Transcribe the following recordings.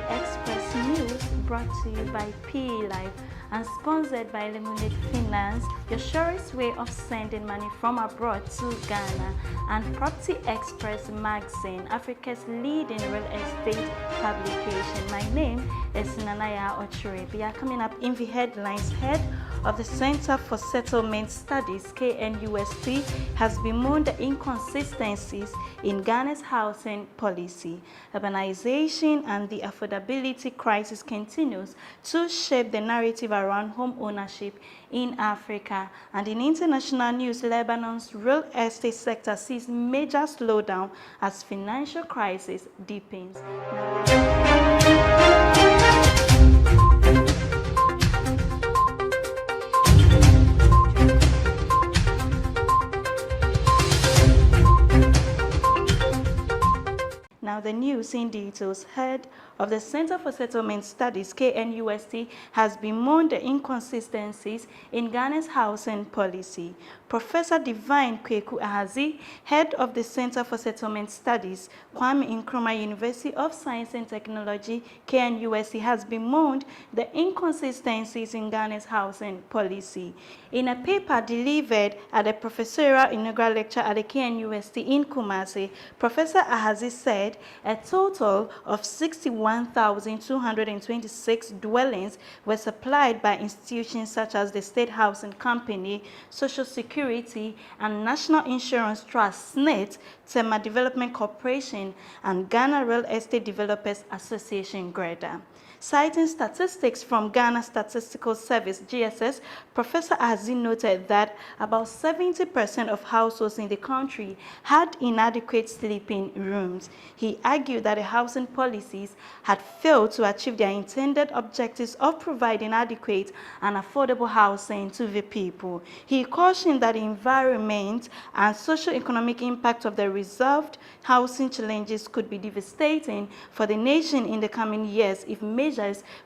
Express News brought to you by PE Life and sponsored by Lemonade Finance, your surest way of sending money from abroad to Ghana, and Property Express Magazine, Africa's leading real estate publication. My name is Nanaya Ochurebi. Coming up in the headlines, head of the Center for Settlement Studies, KNUST, has bemoaned the inconsistencies in Ghana's housing policy. Urbanization and the affordability crisis continues to shape the narrative around home ownership in Africa. And in international news, Lebanon's real estate sector sees major slowdown as financial crisis deepens. Now the news in details. Head of the Center for Settlement Studies, KNUST, has bemoaned the inconsistencies in Ghana's housing policy. Professor Divine Kweku Ahazi, head of the Center for Settlement Studies, Kwame Nkrumah University of Science and Technology, KNUST, has bemoaned the inconsistencies in Ghana's housing policy. In a paper delivered at the professorial inaugural lecture at the KNUST in Kumasi, Professor Ahazi said a total of 61,226 dwellings were supplied by institutions such as the State Housing Company, Social Security and National Insurance Trust, SNIT, Tema Development Corporation, and Ghana Real Estate Developers Association, GREDA. Citing statistics from Ghana Statistical Service, GSS, Professor Ahazi noted that about 70% of households in the country had inadequate sleeping rooms. He argued that the housing policies had failed to achieve their intended objectives of providing adequate and affordable housing to the people. He cautioned that the environment and socio-economic impact of the resolved housing challenges could be devastating for the nation in the coming years if measures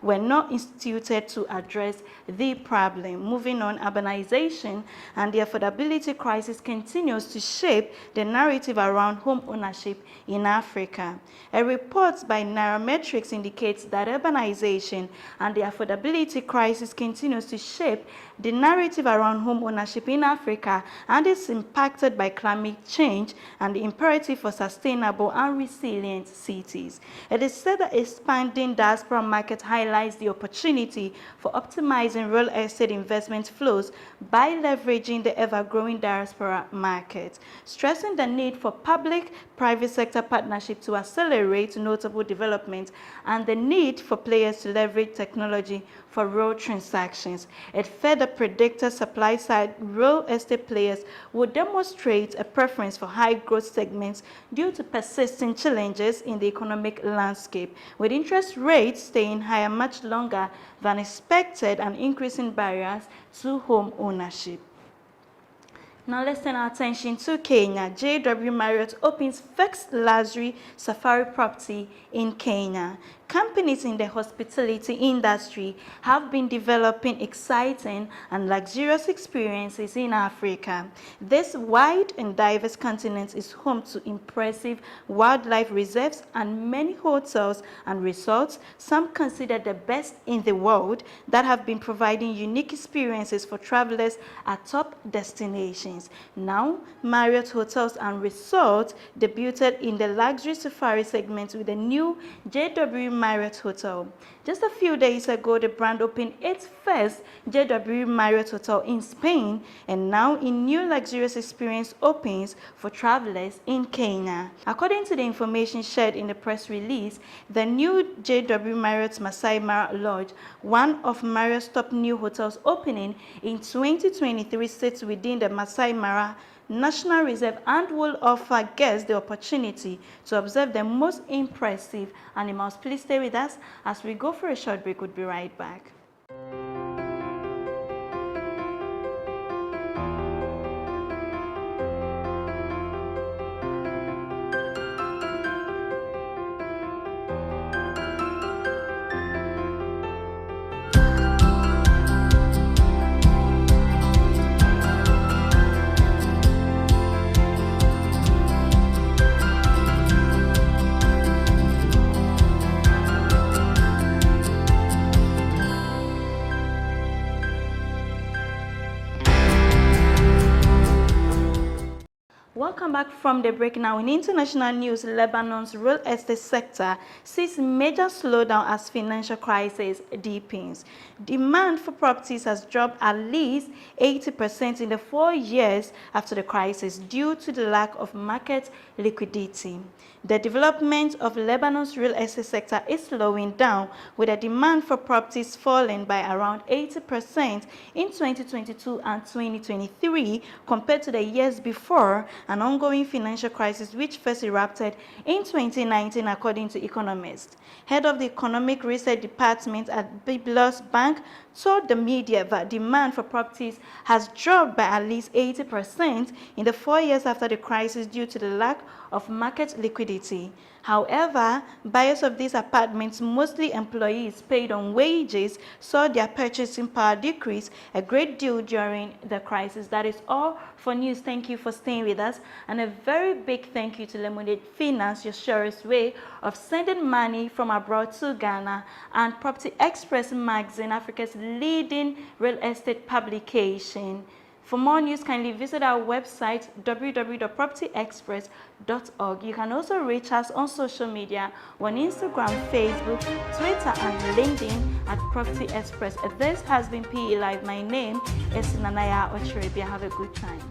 were not instituted to address the problem. Moving on, urbanization and the affordability crisis continues to shape the narrative around home ownership in Africa. A report by Nairametrics indicates that urbanization and the affordability crisis continues to shape the narrative around home ownership in Africa and is impacted by climate change and the imperative for sustainable and resilient cities. It is said that expanding diaspora market highlights the opportunity for optimizing real estate investment flows by leveraging the ever-growing diaspora market, stressing the need for public-private sector partnership to accelerate notable development and the need for players to leverage technology for real transactions. It further predicted supply-side real estate players would demonstrate a preference for high-growth segments due to persisting challenges in the economic landscape, with interest rates staying higher much longer than expected and increasing barriers to home ownership. Now let's turn our attention to Kenya. JW Marriott opens first luxury safari property in Kenya. Companies in the hospitality industry have been developing exciting and luxurious experiences in Africa. This wide and diverse continent is home to impressive wildlife reserves and many hotels and resorts, some considered the best in the world, that have been providing unique experiences for travelers at top destinations. Now, Marriott Hotels and Resorts debuted in the luxury safari segment with a new JW Marriott Hotel. Just a few days ago, the brand opened its first JW Marriott Hotel in Spain, and now a new luxurious experience opens for travelers in Kenya. According to the information shared in the press release, the new JW Marriott Masai Mara Lodge, one of Marriott's top new hotels opening in 2023, sits within the Masai Mara National Reserve and will offer guests the opportunity to observe the most impressive animals. Please stay with us as we go for a short break. We'll be right back. Welcome back from the break. Now, in international news, Lebanon's real estate sector sees major slowdown as financial crisis deepens. Demand for properties has dropped at least 80% in the 4 years after the crisis due to the lack of market liquidity. The development of Lebanon's real estate sector is slowing down, with the demand for properties falling by around 80% in 2022 and 2023 compared to the years before an ongoing financial crisis which first erupted in 2019, according to economists. Head of the Economic Research Department at Biblos Bank told the media that demand for properties has dropped by at least 80% in the 4 years after the crisis due to the lack of market liquidity. However, buyers of these apartments, mostly employees paid on wages, saw their purchasing power decrease a great deal during the crisis. That is all for news. Thank you for staying with us, and a very big thank you to Lemonade Finance, your surest way of sending money from abroad to Ghana, and Property Express magazine, Africa's leading real estate publication. For more news, kindly visit our website www.propertyexpress.org. You can also reach us on social media on Instagram, Facebook, Twitter, and LinkedIn at Property Express. This has been PE Live. My name is Nanaya Ochiribia. Have a good time.